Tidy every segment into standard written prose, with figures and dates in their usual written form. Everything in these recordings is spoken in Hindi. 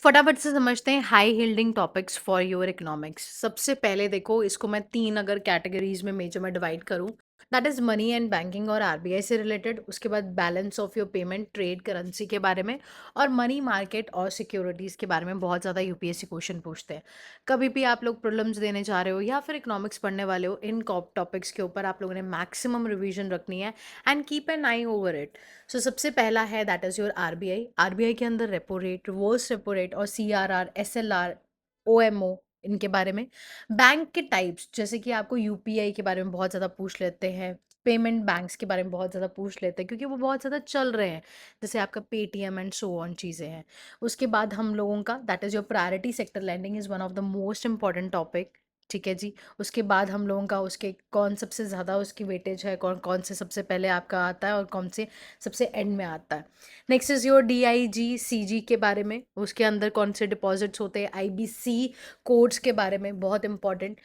फटाफट से समझते हैं high yielding topics for your economics. सबसे पहले देखो, इसको मैं 3 अगर कैटेगरीज़ में मेजर में डिवाइड करूँ, that is money and banking और आरबीआई से रिलेटेड। उसके बाद balance of your payment, trade, currency के बारे में, और मनी मार्केट और सिक्योरिटीज़ के बारे में बहुत ज़्यादा यूपीएससी क्वेश्चन पूछते हैं। कभी भी आप लोग प्रीलिम्स देने जा रहे हो या फिर इकोनॉमिक्स पढ़ने वाले हो, इन टॉपिक्स के ऊपर आप लोगों ने मैक्सिमम रिवीजन रखनी है and keep an eye over it. So सबसे पहला है that is your RBI. RBI के अंदर repo rate, reverse repo rate और सीआरआर, एसएलआर, ओएमओ, इनके बारे में। बैंक के टाइप्स, जैसे कि आपको यूपीआई के बारे में बहुत ज़्यादा पूछ लेते हैं, पेमेंट बैंक्स के बारे में बहुत ज़्यादा पूछ लेते हैं क्योंकि वो बहुत ज़्यादा चल रहे हैं, जैसे आपका पेटीएम एंड सो ऑन चीज़ें हैं। उसके बाद हम लोगों का that is your priority sector lending is one of the most important topic. ठीक है जी। उसके बाद हम लोगों का उसके कौन सबसे ज़्यादा उसकी वेटेज है, कौन कौन से सबसे पहले आपका आता है और कौन से सबसे एंड में आता है। Next is your DIG CG के बारे में, उसके अंदर कौन से डिपॉजिट्स होते हैं, आईबीसी कोड्स के बारे में, बहुत important.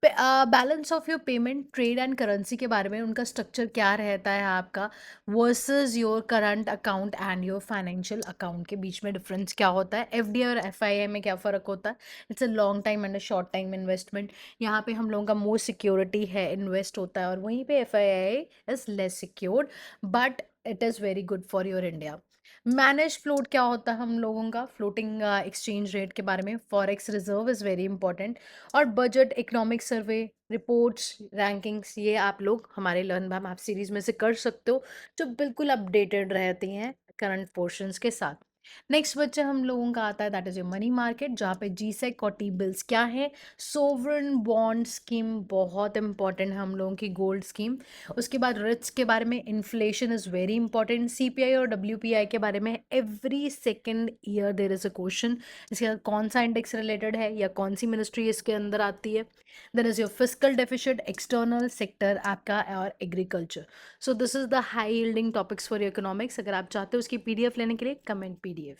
Balance of your payment, trade and currency के बारे में, उनका स्ट्रक्चर क्या रहता है आपका versus your current account and your financial account के बीच में डिफरेंस क्या होता है, एफडी और एफआईआई में क्या फ़र्क होता है। It's a long time and a short time investment. यहाँ पे हम लोगों का मोर सिक्योरिटी है, इन्वेस्ट होता है, और वहीं पे FII is less secured, but it is very good for your India. Manage float क्या होता है हम लोगों का, फ्लोटिंग एक्सचेंज रेट के बारे में, forex reserve is very important. और budget, economic survey, reports, rankings, ये आप लोग हमारे लर्न मैम ऐप सीरीज में से कर सकते हो, जो बिल्कुल अपडेटेड रहती हैं करंट पोर्शंस के साथ। नेक्स्ट बच्चे हम लोगों का आता है that is a money market, जहाँ पे जीसेक और टी बिल्स क्या है, सोवरन बॉन्ड स्कीम बहुत इंपॉर्टेंट है हम लोगों की, गोल्ड स्कीम। उसके बाद रिट्स के बारे में, inflation is very important, CPI और डब्ल्यूपीआई के बारे में every second year there is a question. इसके अंदर कौन सा इंडेक्स रिलेटेड है या कौन सी मिनिस्ट्री इसके अंदर आती है। Then is your physical deficit, external sector आपका, और agriculture. So this is the high yielding topics for economics. अगर आप चाहते हो उसकी पीडीएफ लेने के लिए, कमेंट पीडीएफ।